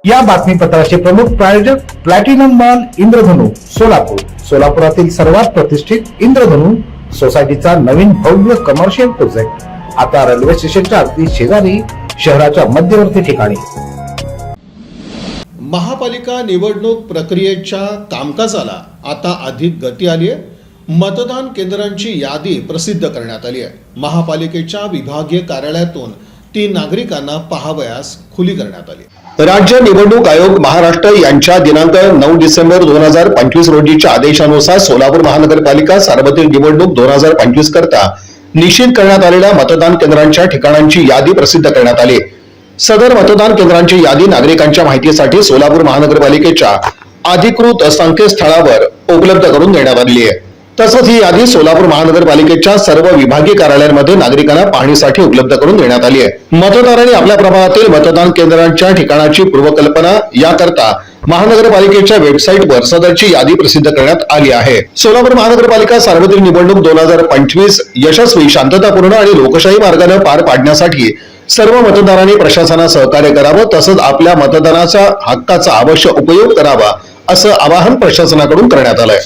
या बातमीपत्राचे प्रमुख प्रायोजक प्लॅटिनम मॉल इंद्रधनु सोलापूर। सोलापुरातील सर्वात प्रतिष्ठित इंद्रधनु सोसायटीचा नवीन भव्य कमर्शियल प्रोजेक्ट आता रेल्वे स्टेशनच्या अगदी शेजारी शहराच्या मध्यवर्ती ठिकाणी। महापालिका निवडणूक प्रक्रियेच्या कामकाजाला आता अधिक गती आली आहे। मतदान केंद्रांची यादी प्रसिद्ध करण्यात आली आहे। महापालिकेच्या विभागीय कार्यालयातून ती नागरिकांना पाहावयास खुली करण्यात आली। राज्य निवडणूक आयोग महाराष्ट्र यांच्या दिनांक 9 डिसेंबर 2025 रोजीच्या आदेशानुसार सोलापूर महानगरपालिका सार्वत्रिक निवडणूक 2025 करता निश्चित करण्यात आलेल्या मतदान केंद्रांच्या ठिकाणांची यादी प्रसिद्ध करण्यात आली। सदर मतदान केंद्रांची यादी नागरिकांच्या माहितीसाठी सोलापूर महानगरपालिकेच्या अधिकृत संकेतस्थळावर उपलब्ध करून देण्यात आली आहे। तसंच ही यादी सोलापूर महानगरपालिकेच्या सर्व विभागीय कार्यालयांमध्ये नागरिकांना पाहणीसाठी उपलब्ध करून देण्यात आली आहे। मतदारांनी आपल्या प्रभागातील मतदान केंद्रांच्या ठिकाणाची पूर्वकल्पना याकरता महानगरपालिकेच्या वेबसाईटवर सदरची यादी प्रसिद्ध करण्यात आली आहे। सोलापूर महानगरपालिका सार्वत्रिक निवडणूक 2025 यशस्वी, शांततापूर्ण आणि लोकशाही मार्गाने पार पाडण्यासाठी सर्व मतदारांनी प्रशासनास सहकार्य करावं, तसंच आपल्या मतदानाच्या हक्काचा अवश्य उपयोग करावा, असं आवाहन प्रशासनाकडून करण्यात आलंय।